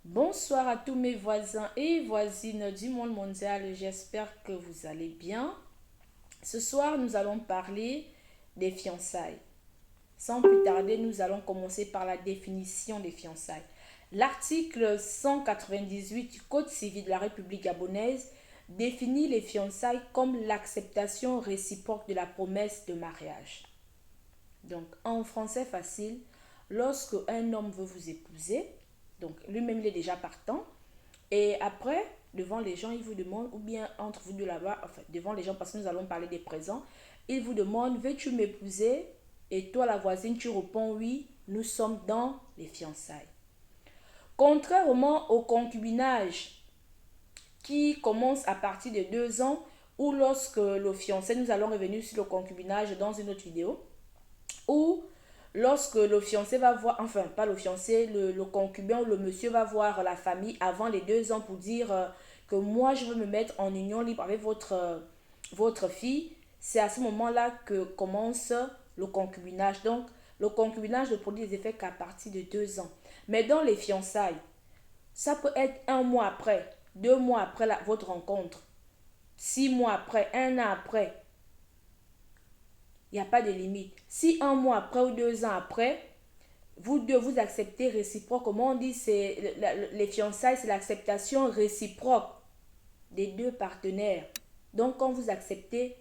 Bonsoir à tous mes voisins et voisines du monde mondial, j'espère que vous allez bien. Ce soir, nous allons parler des fiançailles. Sans plus tarder, nous allons commencer par la définition des fiançailles. L'article 198 du Code civil de la République gabonaise définit les fiançailles comme l'acceptation réciproque de la promesse de mariage. Donc, en français facile, lorsque un homme veut vous épouser, donc lui-même il est déjà partant, et après, devant les gens, il vous demande, ou bien entre vous deux là-bas, enfin, devant les gens, parce que nous allons parler des présents, il vous demande, veux-tu m'épouser? Et toi, la voisine, tu réponds oui, nous sommes dans les fiançailles. Contrairement au concubinage qui commence à partir de 2 ans, ou lorsque le fiancé, nous allons revenir sur le concubinage dans une autre vidéo, ou lorsque le fiancé va voir, enfin pas le fiancé, le concubin ou le monsieur va voir la famille avant les 2 ans pour dire que moi je veux me mettre en union libre avec votre fille, c'est à ce moment-là que commence le concubinage. Donc le concubinage ne produit des effets qu'à partir de 2 ans. Mais dans les fiançailles, ça peut être 1 mois après, 2 mois après votre rencontre, 6 mois après, 1 an après. Il n'y a pas de limite. Si 1 mois après ou 2 ans après, vous deux vous acceptez réciproque, comment on dit, c'est les fiançailles, c'est l'acceptation réciproque des deux partenaires. Donc quand vous acceptez,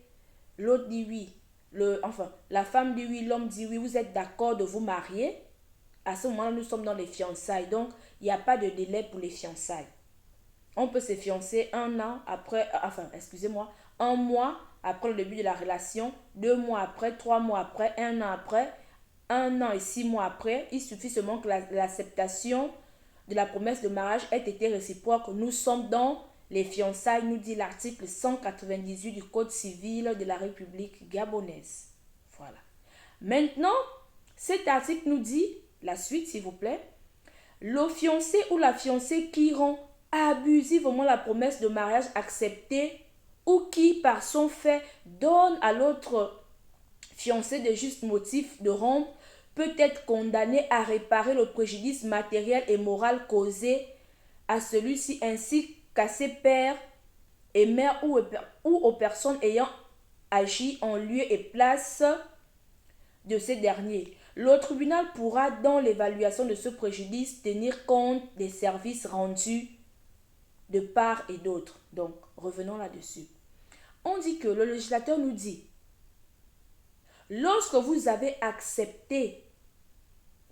l'autre dit oui, enfin la femme dit oui, l'homme dit oui, vous êtes d'accord de vous marier, à ce moment-là nous sommes dans les fiançailles. Donc il n'y a pas de délai pour les fiançailles. On peut se fiancer 1 an après, enfin, excusez-moi, 1 mois après le début de la relation, 2 mois après, 3 mois après, 1 an après, 1 an et 6 mois après. Il suffit seulement que l'acceptation de la promesse de mariage ait été réciproque. Nous sommes dans les fiançailles, nous dit l'article 198 du Code civil de la République gabonaise. Voilà. Maintenant, cet article nous dit, la suite s'il vous plaît, le fiancé ou la fiancée qui rend abusivement la promesse de mariage acceptée ou qui, par son fait, donne à l'autre fiancé de justes motifs de rompre peut être condamné à réparer le préjudice matériel et moral causé à celui-ci ainsi qu'à ses pères et mères ou aux personnes ayant agi en lieu et place de ces derniers. Le tribunal pourra, dans l'évaluation de ce préjudice, tenir compte des services rendus de part et d'autre. Donc, revenons là-dessus. On dit que le législateur nous dit, lorsque vous avez accepté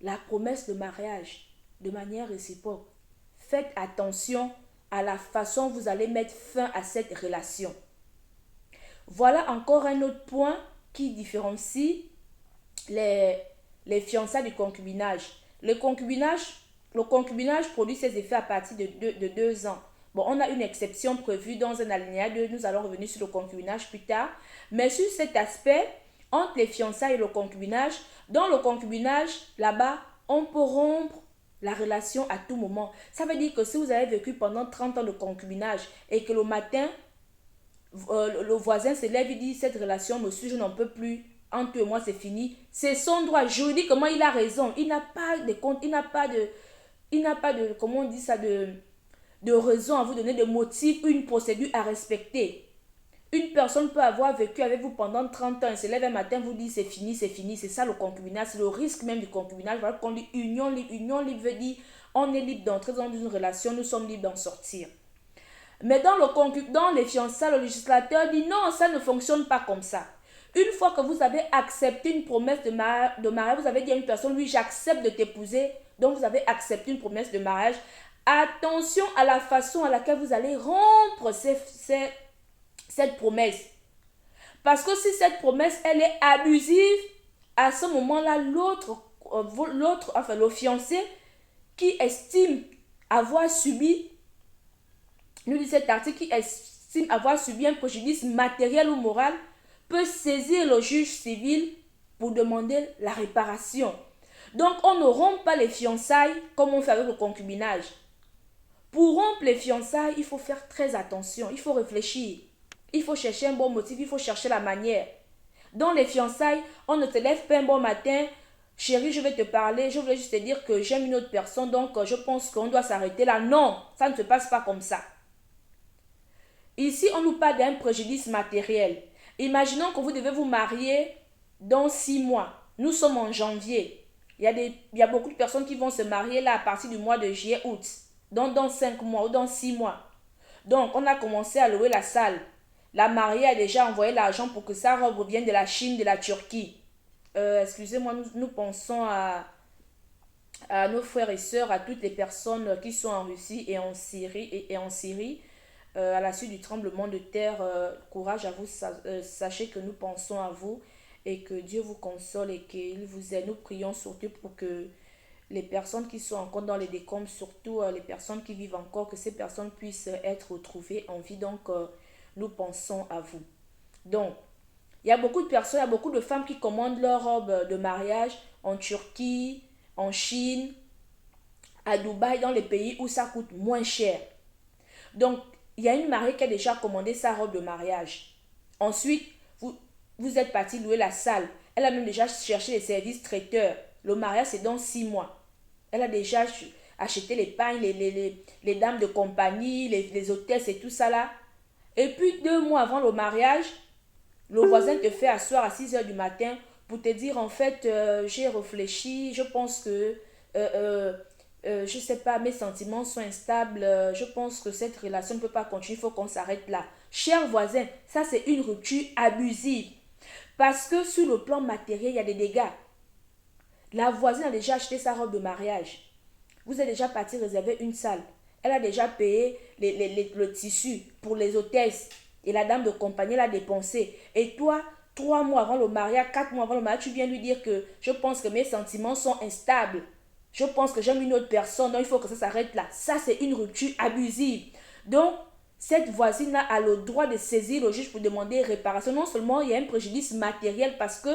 la promesse de mariage de manière réciproque, faites attention à la façon dont vous allez mettre fin à cette relation. Voilà encore un autre point qui différencie les fiançailles du concubinage. Le concubinage produit ses effets à partir de 2 ans. Bon, on a une exception prévue dans un alinéa 2, nous allons revenir sur le concubinage plus tard. Mais sur cet aspect, entre les fiançailles et le concubinage, dans le concubinage, là-bas, on peut rompre la relation à tout moment. Ça veut dire que si vous avez vécu pendant 30 ans de concubinage et que le matin, le voisin se lève et dit cette relation me suit, je n'en peux plus, entre toi et moi c'est fini, c'est son droit juridiquement, il a raison, il n'a pas de compte, il n'a pas de comment on dit ça, de raison à vous donner, de motif ou une procédure à respecter. Une personne peut avoir vécu avec vous pendant 30 ans et se lève un matin, vous dit c'est fini, c'est fini, c'est ça le concubinage, c'est le risque même du concubinage. Voilà qu'on dit union libre. Union libre veut dire on est libre d'entrer dans une relation, nous sommes libres d'en sortir. Mais dans les fiançailles, le législateur dit non, ça ne fonctionne pas comme ça. Une fois que vous avez accepté une promesse de mariage, vous avez dit à une personne, oui, j'accepte de t'épouser, donc vous avez accepté une promesse de mariage. Attention à la façon à laquelle vous allez rompre cette promesse. Parce que si cette promesse, elle est abusive, à ce moment-là, enfin le fiancé qui estime avoir subi, nous dit cet article, qui estime avoir subi un préjudice matériel ou moral, peut saisir le juge civil pour demander la réparation. Donc, on ne rompt pas les fiançailles comme on fait avec le concubinage. Pour rompre les fiançailles, il faut faire très attention, il faut réfléchir, il faut chercher un bon motif, il faut chercher la manière. Dans les fiançailles, on ne se lève pas un bon matin, chérie, je vais te parler, je voulais juste te dire que j'aime une autre personne, donc je pense qu'on doit s'arrêter là. Non, ça ne se passe pas comme ça. Ici, on nous parle d'un préjudice matériel. Imaginons que vous devez vous marier dans 6 mois. Nous sommes en janvier. Il y a beaucoup de personnes qui vont se marier là à partir du mois de juillet, août. Donc dans 5 mois ou dans 6 mois. Donc on a commencé à louer la salle. La mariée a déjà envoyé l'argent pour que sa robe vienne de la Chine, de la Turquie. Excusez-moi, nous pensons à nos frères et sœurs, à toutes les personnes qui sont en Russie et en Syrie, à la suite du tremblement de terre. Courage à vous, sachez que nous pensons à vous et que Dieu vous console et qu'il vous aide. Nous prions surtout pour que les personnes qui sont encore dans les décombres, surtout les personnes qui vivent encore, que ces personnes puissent être retrouvées en vie. Donc, nous pensons à vous. Donc, il y a beaucoup de personnes, il y a beaucoup de femmes qui commandent leur robe de mariage en Turquie, en Chine, à Dubaï, dans les pays où ça coûte moins cher. Donc, il y a une mariée qui a déjà commandé sa robe de mariage. Ensuite, vous êtes parti louer la salle. Elle a même déjà cherché les services traiteurs. Le mariage, c'est dans 6 mois. Elle a déjà acheté les pains, les dames de compagnie, les hôtesses et tout ça là. Et puis 2 mois avant le mariage, le voisin te fait asseoir à 6 heures du matin pour te dire en fait, j'ai réfléchi, je pense que, je sais pas, mes sentiments sont instables, je pense que cette relation ne peut pas continuer, il faut qu'on s'arrête là. Cher voisin, ça c'est une rupture abusive. Parce que sur le plan matériel, il y a des dégâts. La voisine a déjà acheté sa robe de mariage. Vous êtes déjà parti réserver une salle. Elle a déjà payé le tissu pour les hôtesses. Et la dame de compagnie l'a dépensé. Et toi, 3 mois avant le mariage, 4 mois avant le mariage, tu viens lui dire que je pense que mes sentiments sont instables. Je pense que j'aime une autre personne, donc il faut que ça s'arrête là. Ça, c'est une rupture abusive. Donc, cette voisine-là a le droit de saisir le juge pour demander réparation. Non seulement il y a un préjudice matériel parce que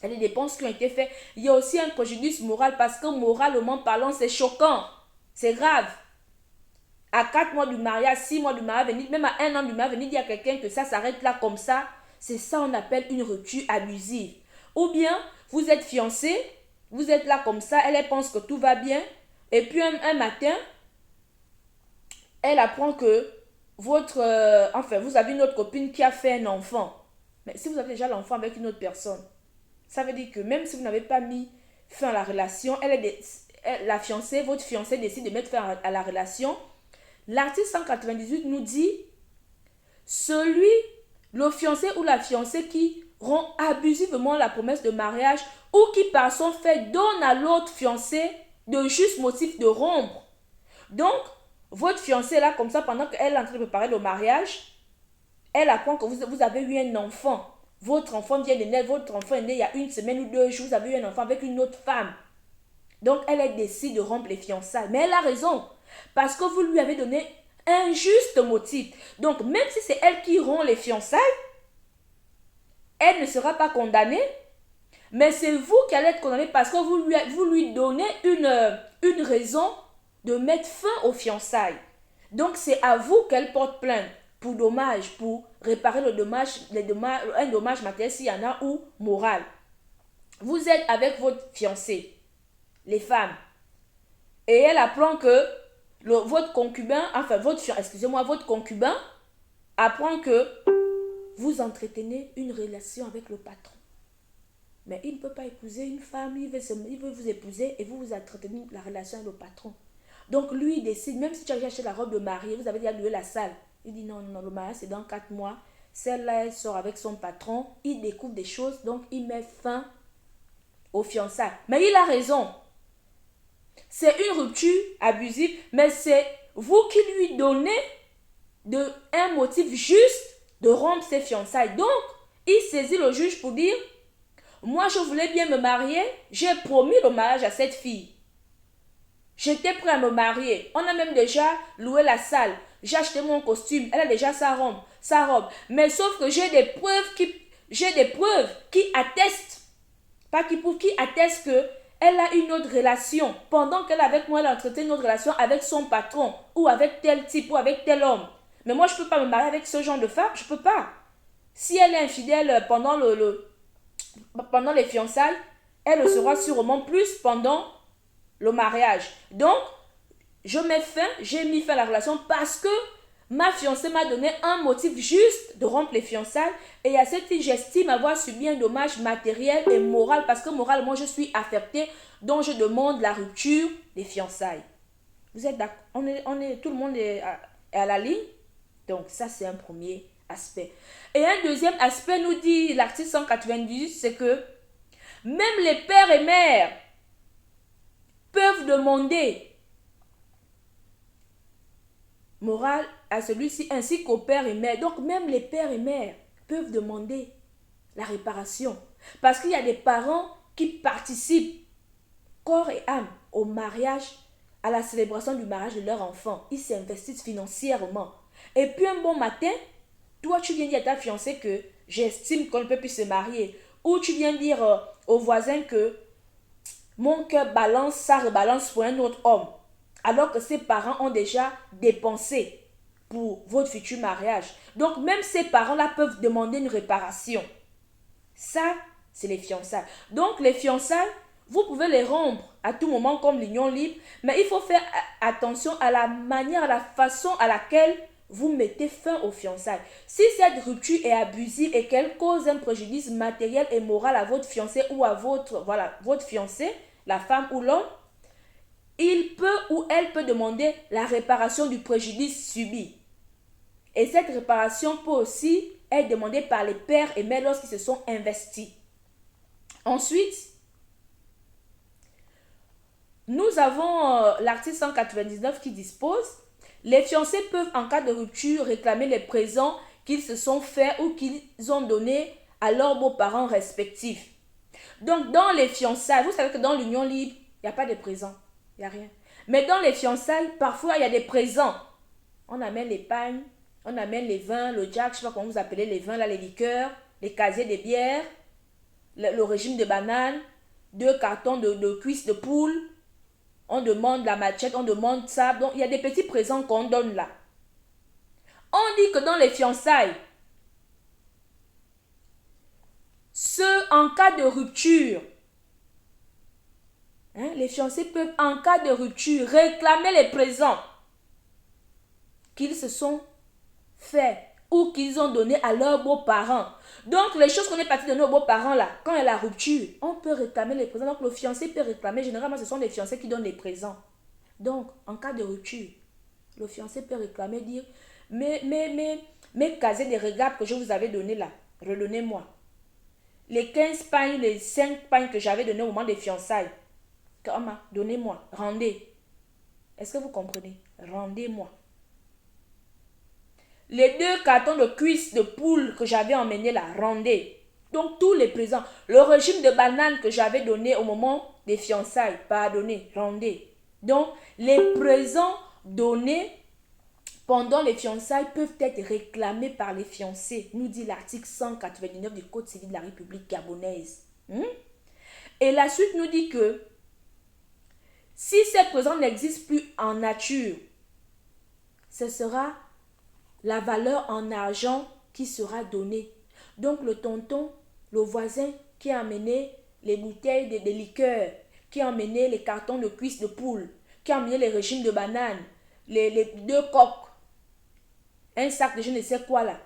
il y a des dépenses qui ont été faites, il y a aussi un préjudice moral parce que moralement parlant, c'est choquant. C'est grave. À 4 mois du mariage, 6 mois du mariage, même à 1 an du mariage, venir dire à quelqu'un que ça s'arrête là comme ça, c'est ça qu'on appelle une rupture abusive. Ou bien, vous êtes fiancé, vous êtes là comme ça, elle pense que tout va bien, et puis un matin, elle apprend que vous avez une autre copine qui a fait un enfant. Mais si vous avez déjà l'enfant avec une autre personne, ça veut dire que même si vous n'avez pas mis fin à la relation, la fiancée, votre fiancé décide de mettre fin à la relation. L'article 198 nous dit le fiancé ou la fiancée qui rompt abusivement la promesse de mariage ou qui par son fait donne à l'autre fiancé de juste motif de rompre. Donc, votre fiancée là, comme ça, pendant qu'elle est en train de préparer le mariage, elle apprend que vous avez eu un enfant. Votre enfant vient de naître, votre enfant est né il y a 1 semaine ou 2 jours, vous avez eu un enfant avec une autre femme. Donc, elle décide de rompre les fiançailles. Mais elle a raison. Parce que vous lui avez donné un juste motif. Donc, même si c'est elle qui rompt les fiançailles, elle ne sera pas condamnée. Mais c'est vous qui allez être condamné parce que vous lui donnez une raison de mettre fin aux fiançailles. Donc, c'est à vous qu'elle porte plainte pour dommage, pour réparer un dommage matériel s'il y en a ou moral. Vous êtes avec votre fiancé, les femmes, et elle apprend que votre concubin apprend que vous entretenez une relation avec le patron. Mais il ne peut pas épouser une femme, il veut vous épouser et vous entretenez la relation avec le patron. Donc lui, il décide, même si tu as déjà acheté la robe de mariée, vous avez déjà loué la salle. Il dit non, le mariage c'est dans 4 mois. Celle-là, elle sort avec son patron, il découvre des choses, donc il met fin aux fiançailles. Mais il a raison. C'est une rupture abusive, mais c'est vous qui lui donnez un motif juste de rompre ses fiançailles. Donc, il saisit le juge pour dire, moi je voulais bien me marier, j'ai promis le mariage à cette fille. J'étais prêt à me marier. On a même déjà loué la salle. J'ai acheté mon costume. Elle a déjà sa robe. Mais sauf que j'ai des preuves qui attestent, pas qui prouvent, qui attestent que elle a une autre relation. Pendant qu'elle est avec moi, elle a entretenu une autre relation avec son patron, ou avec tel type, ou avec tel homme. Mais moi, je ne peux pas me marier avec ce genre de femme. Je ne peux pas. Si elle est infidèle pendant les fiançailles, elle le sera sûrement plus pendant le mariage. Donc, j'ai mis fin à la relation parce que ma fiancée m'a donné un motif juste de rompre les fiançailles. Et à cette fille, j'estime avoir subi un dommage matériel et moral parce que moralement, je suis affectée. Donc, je demande la rupture des fiançailles. Vous êtes d'accord? Tout le monde est à la ligne? Donc, ça, c'est un premier aspect. Et un deuxième aspect, nous dit l'article 198, c'est que même les pères et mères peuvent demander morale à celui-ci ainsi qu'aux pères et mères. Donc, même les pères et mères peuvent demander la réparation. Parce qu'il y a des parents qui participent corps et âme au mariage, à la célébration du mariage de leur enfant. Ils s'investissent financièrement. Et puis un bon matin, toi tu viens dire à ta fiancée que j'estime qu'on ne peut plus se marier. Ou tu viens dire au voisin que mon cœur balance, ça rebalance pour un autre homme. Alors que ses parents ont déjà dépensé pour votre futur mariage. Donc même ces parents-là peuvent demander une réparation. Ça, c'est les fiançailles. Donc les fiançailles, vous pouvez les rompre à tout moment comme l'union libre, mais il faut faire attention à la manière, à la façon à laquelle vous mettez fin aux fiançailles. Si cette rupture est abusive et qu'elle cause un préjudice matériel et moral à votre fiancé ou à votre fiancé, la femme ou l'homme, il peut ou elle peut demander la réparation du préjudice subi. Et cette réparation peut aussi être demandée par les pères et mères lorsqu'ils se sont investis. Ensuite, nous avons l'article 199 qui dispose: les fiancés peuvent en cas de rupture réclamer les présents qu'ils se sont faits ou qu'ils ont donnés à leurs beaux-parents respectifs. Donc dans les fiançailles, vous savez que dans l'union libre, il n'y a pas de présents, il n'y a rien. Mais dans les fiançailles, parfois il y a des présents. On amène les pagnes, on amène les vins, le jack, je ne sais pas comment vous appelez les vins, là, les liqueurs, les casiers de bière, le régime de bananes, 2 cartons de cuisses de poule. On demande la machette, on demande ça. Donc, il y a des petits présents qu'on donne là. On dit que dans les fiançailles, en cas de rupture, les fiancés peuvent, en cas de rupture, réclamer les présents qu'ils se sont faits ou qu'ils ont donnés à leurs beaux-parents. Donc, les choses qu'on est parti donner aux beaux-parents là, quand il y a la rupture, on peut réclamer les présents. Donc, le fiancé peut réclamer. Généralement, ce sont les fiancés qui donnent les présents. Donc, en cas de rupture, le fiancé peut réclamer, dire mes casiers de regard que je vous avais donnés là, redonnez-moi. Les 15 pagnes, les 5 pagnes que j'avais données au moment des fiançailles, donnez-moi, rendez. Est-ce que vous comprenez? Rendez-moi. Les 2 cartons de cuisses de poule que j'avais emmenés là, rendez. Donc, tous les présents. Le régime de bananes que j'avais donné au moment des fiançailles, pardonnez, rendez. Donc, les présents donnés pendant les fiançailles peuvent être réclamés par les fiancés, nous dit l'article 199 du Code civil de la République gabonaise. Et la suite nous dit que si ces présents n'existent plus en nature, ce sera la valeur en argent qui sera donnée. Donc le tonton, le voisin qui a amené les bouteilles de liqueurs, qui a amené les cartons de cuisses de poule, qui a amené les régimes de bananes, les 2 coques, un sac de je ne sais quoi là.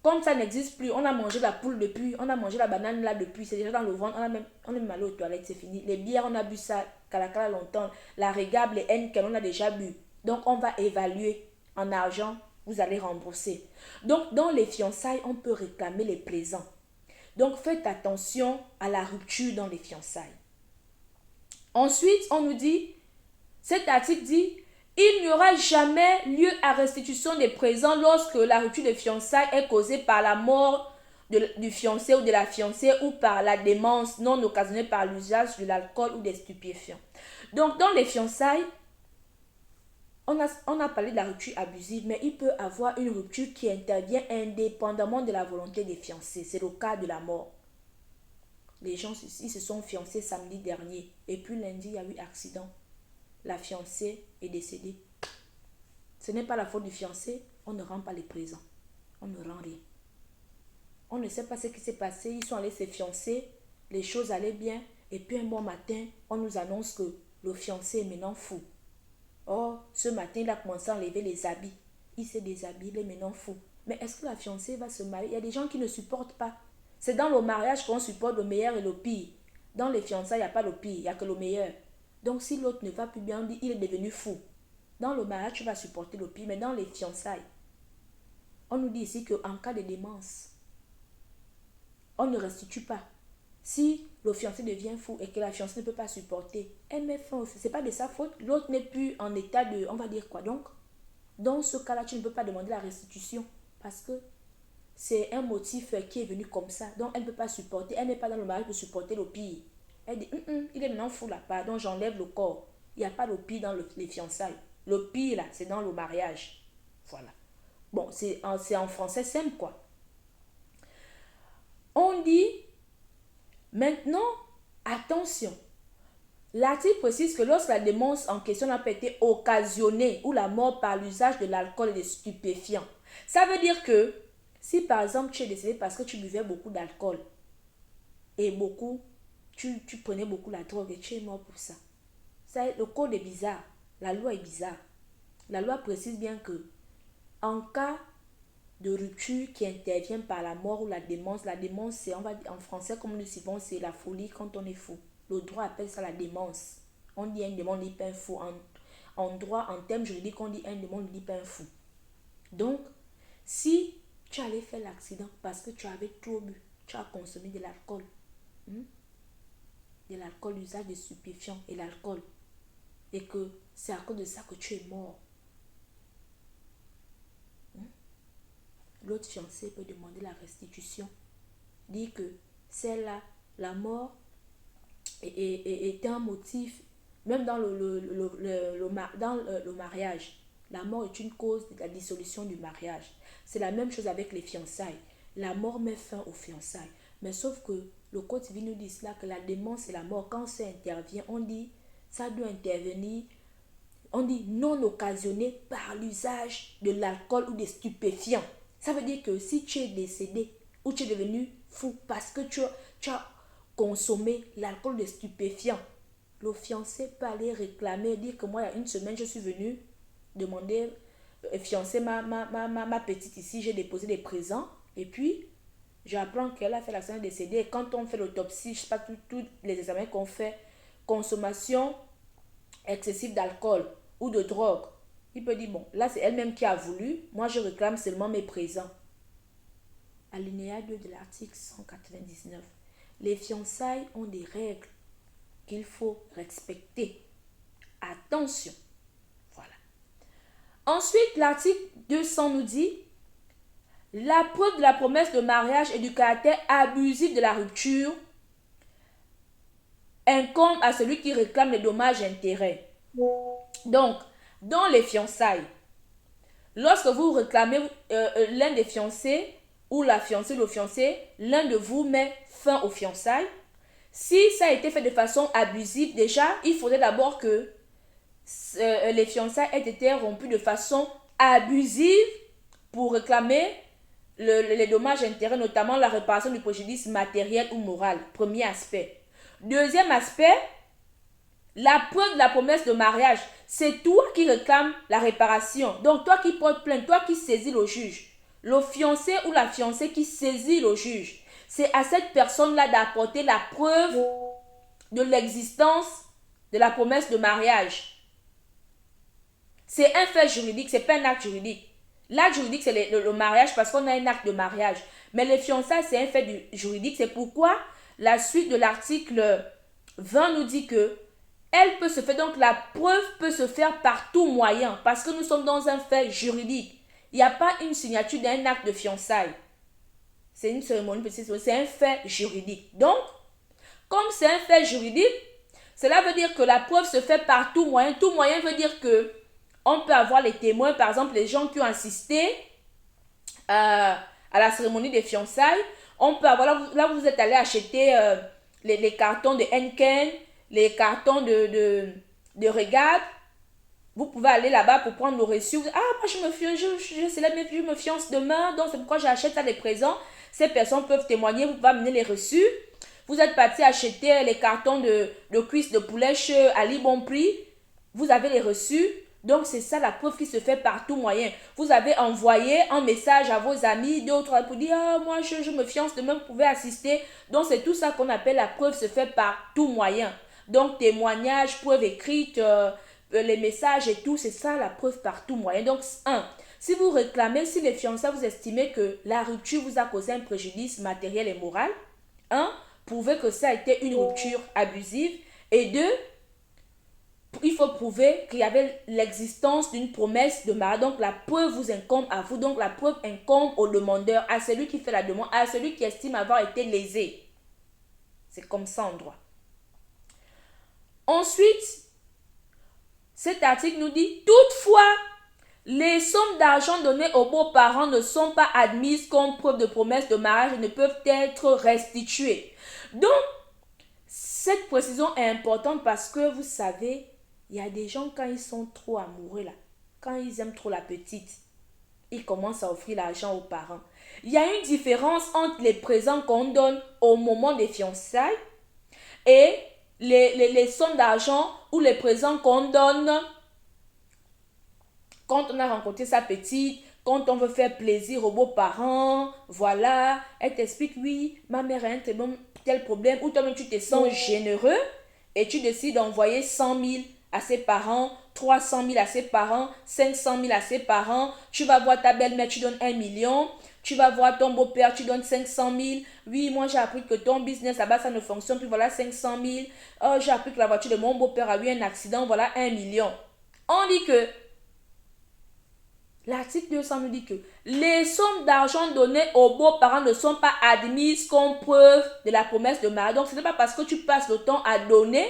Comme ça n'existe plus, on a mangé la poule depuis, on a mangé la banane là depuis, c'est déjà dans le ventre, on est même allé aux toilettes, c'est fini. Les bières, on a bu ça, cala longtemps. La régable, les Henkel, on a déjà bu. Donc on va évaluer en argent, vous allez rembourser. Donc dans les fiançailles, on peut réclamer les présents. Donc faites attention à la rupture dans les fiançailles. Ensuite, on nous dit, cet article dit: il n'y aura jamais lieu à restitution des présents lorsque la rupture de fiançailles est causée par la mort du fiancé ou de la fiancée ou par la démence non occasionnée par l'usage de l'alcool ou des stupéfiants. Donc, dans les fiançailles, on a parlé de la rupture abusive, mais il peut y avoir une rupture qui intervient indépendamment de la volonté des fiancés. C'est le cas de la mort. Les gens ils se sont fiancés samedi dernier et puis lundi, il y a eu accident. La fiancée est décédée. Ce n'est pas la faute du fiancé, on ne rend pas les présents. On ne rend rien. On ne sait pas ce qui s'est passé, ils sont allés se fiancer, les choses allaient bien. Et puis un bon matin, on nous annonce que le fiancé est maintenant fou. Oh, ce matin, il a commencé à enlever les habits. Il s'est déshabillé, il est maintenant fou. Mais est-ce que la fiancée va se marier? Il y a des gens qui ne supportent pas. C'est dans le mariage qu'on supporte le meilleur et le pire. Dans les fiançailles, il n'y a pas le pire, il n'y a que le meilleur. Donc si l'autre ne va plus bien, on dit il est devenu fou. Dans le mariage, tu vas supporter le pire, mais dans les fiançailles, on nous dit ici qu'en cas de démence, on ne restitue pas. Si le fiancé devient fou et que la fiancée ne peut pas supporter, elle met fin. Ce n'est pas de sa faute. L'autre n'est plus en état de... On va dire quoi donc? Dans ce cas-là, tu ne peux pas demander la restitution. Parce que c'est un motif qui est venu comme ça. Donc, elle ne peut pas supporter. Elle n'est pas dans le mariage pour supporter le pire. Elle dit, il est maintenant fou là-bas. Donc, j'enlève le corps. Il n'y a pas le pire dans les fiançailles. Le pire, là, c'est dans le mariage. Voilà. Bon, c'est en français simple, quoi. On dit... Maintenant, attention, l'article précise que lorsque la démence en question n'a pas été occasionnée ou la mort par l'usage de l'alcool et des stupéfiants, ça veut dire que si par exemple tu es décédé parce que tu buvais beaucoup d'alcool et tu prenais beaucoup la drogue et tu es mort pour ça, le code est bizarre, la loi est bizarre. La loi précise bien que en cas de rupture qui intervient par la mort ou la démence c'est, on va dire en français comme nous suivons, c'est la folie quand on est fou. Le droit appelle ça la démence. On dit un démon, on dit pas un fou. En droit, en termes juridiques, on dit un démon, on dit pas un fou. Donc, si tu allais faire l'accident parce que tu avais trop bu, tu as consommé de l'alcool, l'usage de stupéfiants et l'alcool, et que c'est à cause de ça que tu es mort, l'autre fiancé peut demander la restitution. Dit que celle-là, la mort est un motif, même dans le mariage. La mort est une cause de la dissolution du mariage. C'est la même chose avec les fiançailles. La mort met fin aux fiançailles. Mais sauf que le Code civil nous dit cela, que la démence et la mort, quand ça intervient, on dit ça doit intervenir, on dit non occasionné par l'usage de l'alcool ou des stupéfiants. Ça veut dire que si tu es décédé ou tu es devenu fou parce que tu as consommé l'alcool des stupéfiants, le fiancé peut aller réclamer, dire que moi, il y a une semaine, je suis venue demander, fiancer ma petite ici, j'ai déposé des présents, et puis j'apprends qu'elle a fait l'accident décédé. Et quand on fait l'autopsie, je ne sais pas, tous les examens qu'on fait, consommation excessive d'alcool ou de drogue, il peut dire, bon, là c'est elle-même qui a voulu, moi je réclame seulement mes présents. Alinéa 2 de l'article 199. Les fiançailles ont des règles qu'il faut respecter. Attention. Voilà. Ensuite, l'article 200 nous dit, la preuve de la promesse de mariage et du caractère abusif de la rupture incombe à celui qui réclame les dommages et intérêts. Donc, dans les fiançailles, lorsque vous réclamez l'un des fiancés ou la fiancée, le fiancé, l'un de vous met fin aux fiançailles. Si ça a été fait de façon abusive, déjà, il faudrait d'abord que les fiançailles aient été rompues de façon abusive pour réclamer les dommages et intérêts, notamment la réparation du préjudice matériel ou moral. Premier aspect. Deuxième aspect, la preuve de la promesse de mariage. C'est toi qui réclames la réparation. Donc, toi qui portes plainte, toi qui saisis le juge. Le fiancé ou la fiancée qui saisit le juge. C'est à cette personne-là d'apporter la preuve de l'existence de la promesse de mariage. C'est un fait juridique, c'est pas un acte juridique. L'acte juridique, c'est le mariage parce qu'on a un acte de mariage. Mais les fiançailles, c'est un fait juridique. C'est pourquoi la suite de l'article 20 nous dit que elle peut se faire, donc la preuve peut se faire par tout moyen parce que nous sommes dans un fait juridique. Il n'y a pas une signature d'un acte de fiançailles. C'est une cérémonie, c'est un fait juridique. Donc, comme c'est un fait juridique, cela veut dire que la preuve se fait par tout moyen. Tout moyen veut dire que on peut avoir les témoins, par exemple les gens qui ont assisté à la cérémonie des fiançailles. On peut avoir, là vous êtes allé acheter les cartons de Henken, les cartons de Regarde. Vous pouvez aller là-bas pour prendre le reçu. Ah, moi je me fiance demain, donc c'est pourquoi j'achète ça des présents. Ces personnes peuvent témoigner, vous pouvez amener les reçus. Vous êtes parti acheter les cartons de cuisses de poulet chez Ali Bon Prix. Vous avez les reçus. Donc, c'est ça la preuve qui se fait par tout moyen. Vous avez envoyé un message à vos amis, deux ou trois, pour dire, ah, moi, je me fiance, demain, vous pouvez assister. Donc, c'est tout ça qu'on appelle la preuve se fait par tout moyen. Donc, témoignages, preuves écrites, les messages et tout, c'est ça la preuve par tout moyen. Donc, si vous réclamez, si les fiancés, vous estimez que la rupture vous a causé un préjudice matériel et moral, prouvez que ça a été une rupture abusive. Et deux, il faut prouver qu'il y avait l'existence d'une promesse de mariage. Donc, la preuve vous incombe à vous. Donc, la preuve incombe au demandeur, à celui qui fait la demande, à celui qui estime avoir été lésé. C'est comme ça en droit. Ensuite, cet article nous dit, toutefois, les sommes d'argent données aux beaux-parents ne sont pas admises comme preuve de promesse de mariage et ne peuvent être restituées. Donc, cette précision est importante parce que vous savez, il y a des gens, quand ils sont trop amoureux, là, quand ils aiment trop la petite, ils commencent à offrir l'argent aux parents. Il y a une différence entre les présents qu'on donne au moment des fiançailles et les sommes d'argent ou les présents qu'on donne quand on a rencontré sa petite, quand on veut faire plaisir aux beaux-parents. Voilà, elle t'explique, oui, ma mère a un tel problème, ou toi-même tu te sens généreux et tu décides d'envoyer 100 000 à ses parents, 300 000 à ses parents, 500 000 à ses parents. Tu vas voir ta belle-mère, tu donnes 1 million. Tu vas voir ton beau-père, tu donnes 500 000. Oui, moi j'ai appris que ton business là-bas ça ne fonctionne plus, voilà 500 000. Oh, j'ai appris que la voiture de mon beau-père a eu un accident, voilà 1 million. On dit que l'article 200 nous dit que les sommes d'argent données aux beaux-parents ne sont pas admises comme preuve de la promesse de mariage. Donc, ce n'est pas parce que tu passes le temps à donner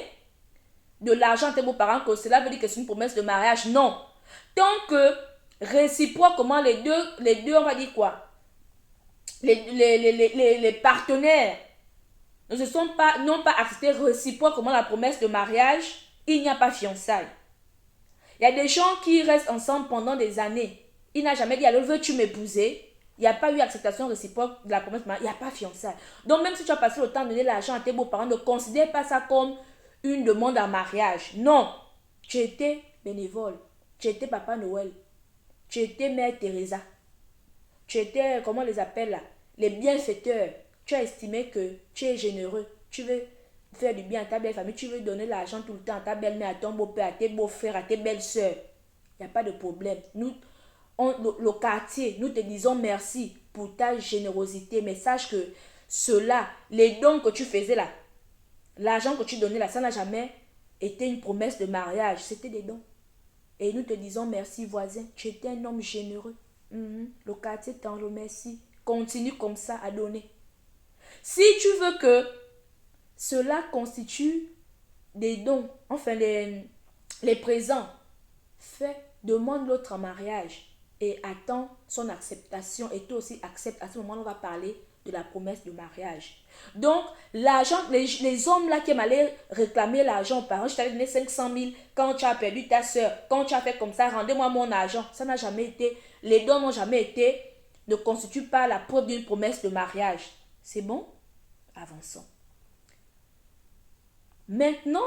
de l'argent à tes beaux-parents que cela veut dire que c'est une promesse de mariage. Non. Tant que réciproquement, les deux, on va dire quoi? Les partenaires n'ont pas accepté réciproquement la promesse de mariage, il n'y a pas fiançailles. Il y a des gens qui restent ensemble pendant des années. Il n'a jamais dit, alors veux-tu m'épouser? Il n'y a pas eu acceptation réciproque de la promesse de mariage. Il n'y a pas fiançailles. Donc même si tu as passé le temps de donner l'argent à tes beaux-parents, ne considère pas ça comme une demande en mariage. Non. Tu étais bénévole. Tu étais Papa Noël. Tu étais Mère Teresa. Tu étais, comment on les appelle là? Les bienfaiteurs. Tu as estimé que tu es généreux. Tu veux faire du bien à ta belle famille. Tu veux donner l'argent tout le temps à ta belle-mère, à ton beau-père, à tes beaux-frères, à tes belles-sœurs. Il n'y a pas de problème. Nous, le quartier, nous te disons merci pour ta générosité. Mais sache que cela, les dons que tu faisais là, l'argent que tu donnais là, ça n'a jamais été une promesse de mariage. C'était des dons. Et nous te disons merci, voisin. Tu étais un homme généreux. Le quartier t'en remercie. Continue comme ça à donner. Si tu veux que cela constitue des dons, enfin les présents, demande l'autre en mariage et attends son acceptation. Et toi aussi accepte. À ce moment, on va parler de la promesse de mariage. Donc, l'argent, les hommes là qui aiment aller réclamer l'argent aux parents, je t'avais donné 500 000 quand tu as perdu ta soeur, quand tu as fait comme ça, rendez-moi mon argent. Ça n'a jamais été, les dons n'ont jamais été, ne constituent pas la preuve d'une promesse de mariage. C'est bon? Avançons. Maintenant,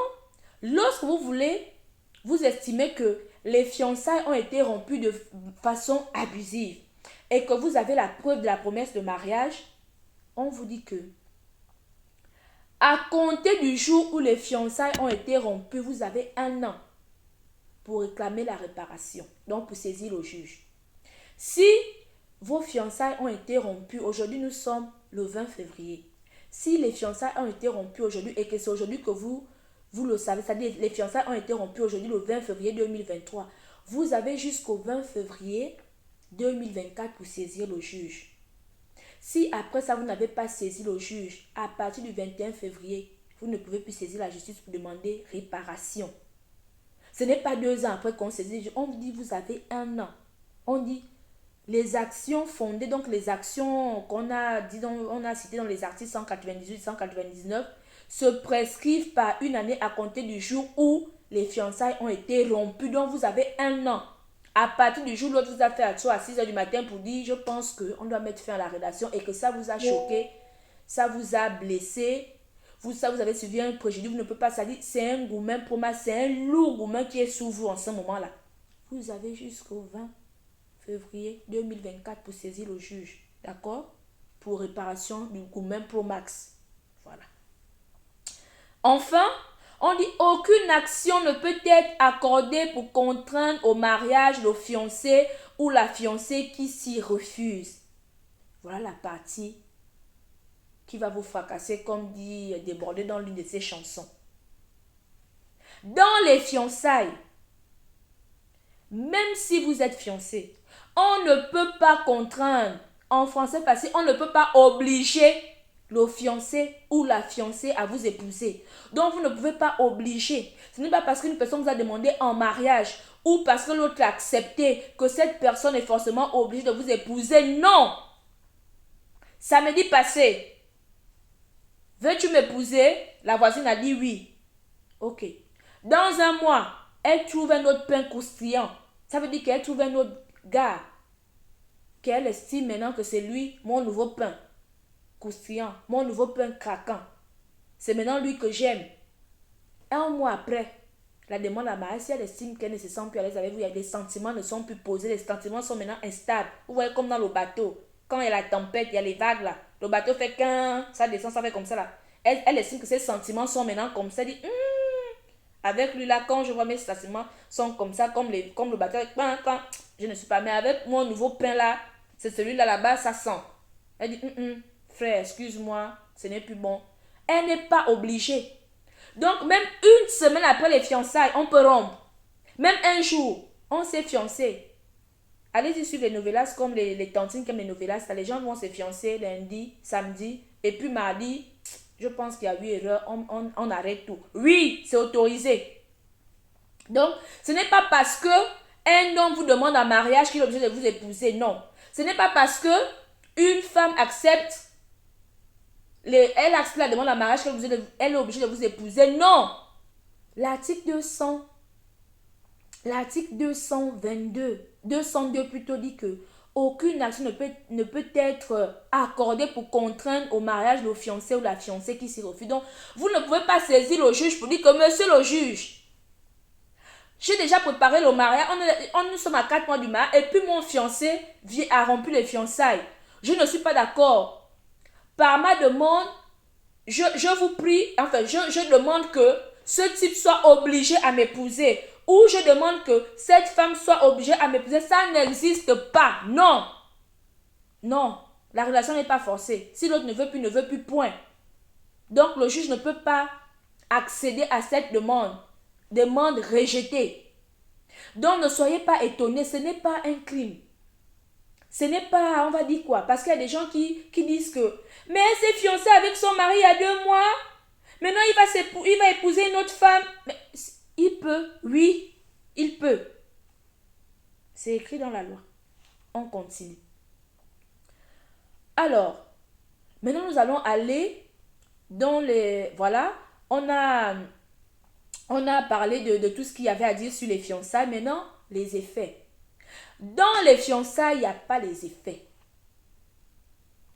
lorsque vous estimez que les fiançailles ont été rompues de façon abusive et que vous avez la preuve de la promesse de mariage, on vous dit que à compter du jour où les fiançailles ont été rompues, vous avez 1 an pour réclamer la réparation, donc pour saisir le juge. Si vos fiançailles ont été rompues, aujourd'hui nous sommes le 20 février. Si les fiançailles ont été rompues aujourd'hui et que c'est aujourd'hui que vous le savez, c'est-à-dire les fiançailles ont été rompues aujourd'hui le 20 février 2023, vous avez jusqu'au 20 février 2024 pour saisir le juge. Si après ça, vous n'avez pas saisi le juge, à partir du 21 février, vous ne pouvez plus saisir la justice pour demander réparation. Ce n'est pas 2 ans après qu'on saisit le juge. On vous dit, vous avez 1 an. On dit, les actions fondées, donc les actions qu'on a, on a citées dans les articles 198, 199, se prescrivent par 1 année à compter du jour où les fiançailles ont été rompues. Donc, vous avez 1 an. À partir du jour où l'autre vous a fait à 6h du matin pour dire, je pense qu'on doit mettre fin à la relation et que ça vous a choqué, ça vous a blessé, vous avez subi un préjudice, vous ne pouvez pas salir. C'est un gourmet pour moi, c'est un lourd gourmet qui est sous vous en ce moment-là. Vous avez jusqu'au 20 février 2024 pour saisir le juge, d'accord? Pour réparation du gourmet Pro Max. Voilà. Enfin, on dit aucune action ne peut être accordée pour contraindre au mariage le fiancé ou la fiancée qui s'y refuse. Voilà la partie qui va vous fracasser, comme dit Débordé dans l'une de ses chansons. Dans les fiançailles, même si vous êtes fiancé, on ne peut pas contraindre, en français facile, on ne peut pas obliger le fiancé ou la fiancée à vous épouser. Donc vous ne pouvez pas obliger. Ce n'est pas parce qu'une personne vous a demandé en mariage ou parce que l'autre a accepté que cette personne est forcément obligée de vous épouser. Non! Samedi passé, veux-tu m'épouser? La voisine a dit oui. Ok. Dans un mois, elle trouve un autre pain croustillant. Ça veut dire qu'elle trouve un autre gars qu'elle estime maintenant que c'est lui, mon nouveau pain croustillant, mon nouveau pain craquant. C'est maintenant lui que j'aime. Un mois après, la demande à mariage, si elle estime qu'elle ne se sent plus à l'aise avec vous, il y a des sentiments ne sont plus posés, les sentiments sont maintenant instables. Vous voyez comme dans le bateau, quand il y a la tempête, il y a les vagues là, le bateau fait qu'un, ça descend, ça fait comme ça là. Elle estime que ses sentiments sont maintenant comme ça, elle dit, avec lui là, quand je vois mes sentiments sont comme ça, comme le bateau, quand je ne suis pas, mais avec mon nouveau pain là, c'est celui-là là-bas, ça sent. Elle dit, frère, excuse-moi, ce n'est plus bon. Elle n'est pas obligée. Donc, même une semaine après les fiançailles, on peut rompre. Même un jour, on s'est fiancé. Allez-y sur les novelas comme les tantines qui aiment les novelas. Les gens vont se fiancer lundi, samedi, et puis mardi, je pense qu'il y a eu erreur, on arrête tout. Oui, c'est autorisé. Donc, ce n'est pas parce que un homme vous demande en mariage qu'il est obligé de vous épouser. Non. Ce n'est pas parce que une femme accepte elle accepte la demande en mariage qu'elle est obligée de vous épouser. Non. L'article 202 plutôt dit que aucune action ne peut être accordée pour contraindre au mariage le fiancé ou la fiancée qui s'y refuse. Donc, vous ne pouvez pas saisir le juge pour dire que monsieur le juge, j'ai déjà préparé le mariage, nous sommes à 4 mois du mariage et puis mon fiancé a rompu les fiançailles. Je ne suis pas d'accord. Par ma demande, je vous prie, enfin, je demande que ce type soit obligé à m'épouser. Ou je demande que cette femme soit obligée à m'épouser. Ça n'existe pas. Non. Non. La relation n'est pas forcée. Si l'autre ne veut plus, point. Donc, le juge ne peut pas accéder à cette demande. Demande rejetée. Donc, ne soyez pas étonnés. Ce n'est pas un crime. Ce n'est pas, on va dire quoi? Parce qu'il y a des gens qui disent que mais elle s'est fiancée avec son mari il y a 2 mois. Maintenant, il va épouser une autre femme. Mais il peut, oui, il peut. C'est écrit dans la loi. On continue. Alors, maintenant, nous allons aller dans les... Voilà, on a parlé de tout ce qu'il y avait à dire sur les fiançailles. Maintenant, les effets. Dans les fiançailles, il n'y a pas les effets.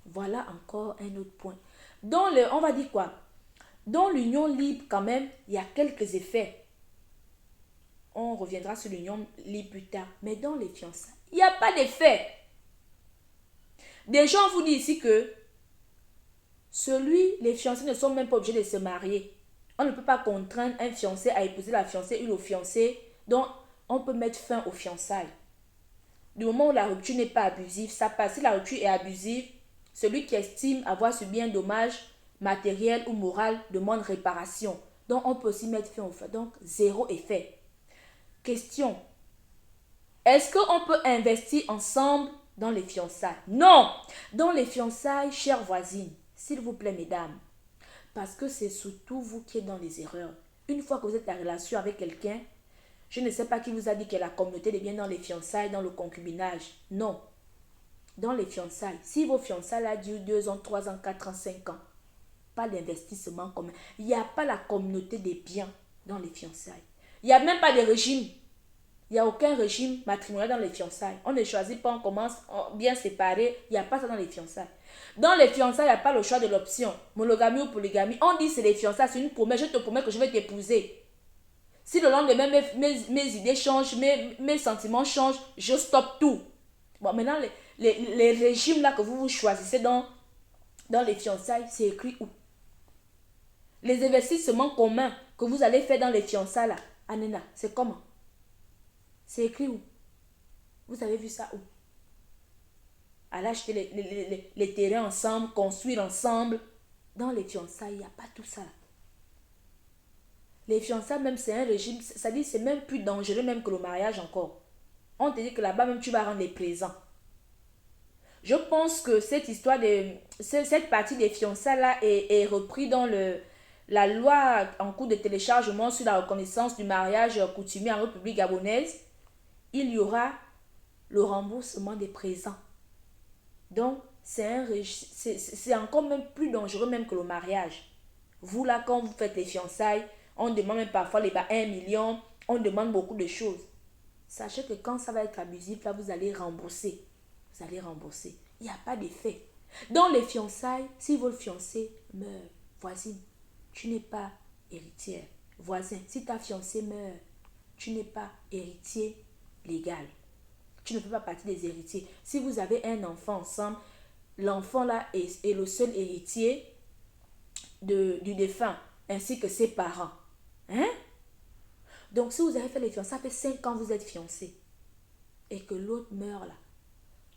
Voilà encore un autre point. On va dire quoi? Dans l'union libre, quand même, il y a quelques effets. On reviendra sur l'union libre plus tard. Mais dans les fiançailles, il n'y a pas d'effet. Des gens vous disent ici que les fiancés ne sont même pas obligés de se marier. On ne peut pas contraindre un fiancé à épouser la fiancée ou le fiancé. Donc, on peut mettre fin aux fiançailles. Du moment où la rupture n'est pas abusive, ça passe. Si la rupture est abusive, celui qui estime avoir subi un dommage matériel ou moral demande réparation. Donc, on peut aussi mettre fin au fait. Donc, 0 effet. Question. Est-ce qu'on peut investir ensemble dans les fiançailles? Non. Dans les fiançailles, chères voisines, s'il vous plaît, mesdames, parce que c'est surtout vous qui êtes dans les erreurs. Une fois que vous êtes en relation avec quelqu'un, je ne sais pas qui vous a dit que la communauté devient dans les fiançailles, dans le concubinage. Non. Dans les fiançailles, si vos fiançailles là durent 2 ans, 3 ans, 4 ans, 5 ans, pas d'investissement commun. Il n'y a pas la communauté des biens dans les fiançailles. Il n'y a même pas de régime. Il Il n'y a aucun régime matrimonial dans les fiançailles. On ne choisit pas, on commence bien séparé. Il n'y a pas ça dans les fiançailles. Dans les fiançailles, il n'y a pas le choix de l'option. Monogamie ou polygamie. On dit c'est les fiançailles, c'est une promesse. Je te promets que je vais t'épouser. Si le lendemain, mes idées changent, mes sentiments changent, je stoppe tout. Bon, maintenant, les régimes là que vous choisissez dans les fiançailles, c'est écrit où? Les investissements communs que vous allez faire dans les fiançailles là, Anena, c'est comment? C'est écrit où? Vous avez vu ça où? Aller acheter les terrains ensemble, construire ensemble. Dans les fiançailles, il n'y a pas tout ça. Les fiançailles même, c'est un régime, ça dit c'est même plus dangereux même que le mariage encore. On te dit que là-bas même tu vas rendre les présents. Je pense que cette histoire cette partie des fiançailles là est reprise dans la loi en cours de téléchargement sur la reconnaissance du mariage coutumier en République gabonaise. Il y aura le remboursement des présents. Donc, c'est encore même plus dangereux même que le mariage. Vous là, quand vous faites les fiançailles, on demande même parfois les 1 million, on demande beaucoup de choses. Sachez que quand ça va être abusif, là, vous allez rembourser. Vous allez rembourser. Il n'y a pas d'effet. Dans les fiançailles, si votre fiancé meurt, voisine, tu n'es pas héritière. Voisin, si ta fiancée meurt, tu n'es pas héritier légal. Tu ne fais pas partie des héritiers. Si vous avez un enfant ensemble, l'enfant là est le seul héritier du défunt, ainsi que ses parents. Hein? Donc, si vous avez fait les fiançailles, ça fait 5 ans que vous êtes fiancés, et que l'autre meurt là,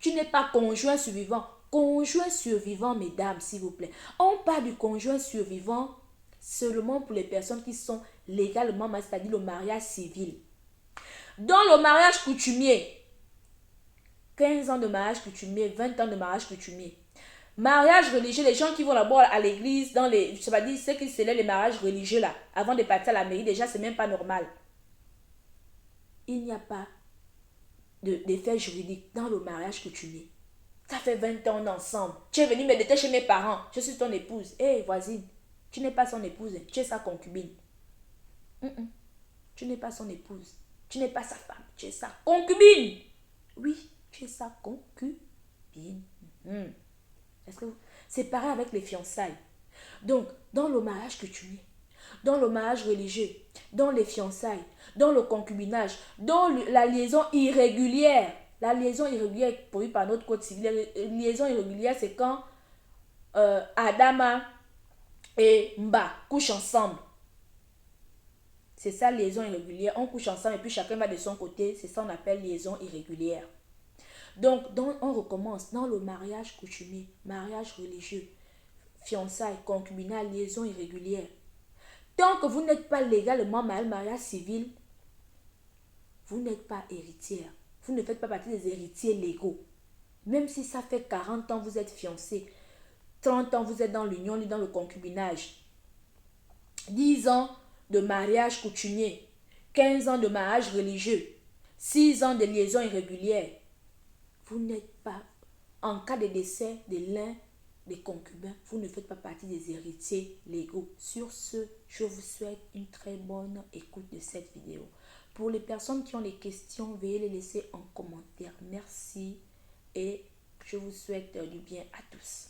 tu n'es pas conjoint survivant. Conjoint survivant, mesdames, s'il vous plaît. On parle du conjoint survivant seulement pour les personnes qui sont légalement mariées, c'est-à-dire le mariage civil. Dans le mariage coutumier, 15 ans de mariage coutumier, 20 ans de mariage coutumier. Mariage religieux, les gens qui vont d'abord à l'église, dans les, je sais pas dire, ceux qui célèbrent les mariages religieux là, avant de partir à la mairie, déjà c'est même pas normal. Il n'y a pas d'effet juridique dans le mariage coutumier. Ça fait 20 ans ensemble. Tu es venu me déter chez mes parents. Je suis ton épouse. Hé, voisine, tu n'es pas son épouse, tu es sa concubine. Tu n'es pas son épouse. Tu n'es pas sa femme, tu es sa concubine. Oui, tu es sa concubine. Est-ce que c'est pareil avec les fiançailles. Donc, dans le mariage coutumier, dans le mariage religieux, dans les fiançailles, dans le concubinage, dans la liaison irrégulière. La liaison irrégulière prévue par notre code civil. La liaison irrégulière, c'est quand Adama et Mba couchent ensemble. C'est ça, liaison irrégulière. On couche ensemble et puis chacun va de son côté. C'est ça qu'on appelle liaison irrégulière. Donc, on recommence dans le mariage coutumier, mariage religieux, fiançailles, concubinage, liaison irrégulière. Tant que vous n'êtes pas légalement marié, mariage civil, vous n'êtes pas héritière. Vous ne faites pas partie des héritiers légaux. Même si ça fait 40 ans vous êtes fiancé, 30 ans vous êtes dans l'union, dans le concubinage, 10 ans de mariage coutumier, 15 ans de mariage religieux, 6 ans de liaison irrégulière, vous n'êtes pas, en cas de décès de l'un des concubins, vous ne faites pas partie des héritiers légaux. Sur ce, je vous souhaite une très bonne écoute de cette vidéo. Pour les personnes qui ont des questions, veuillez les laisser en commentaire. Merci et je vous souhaite du bien à tous.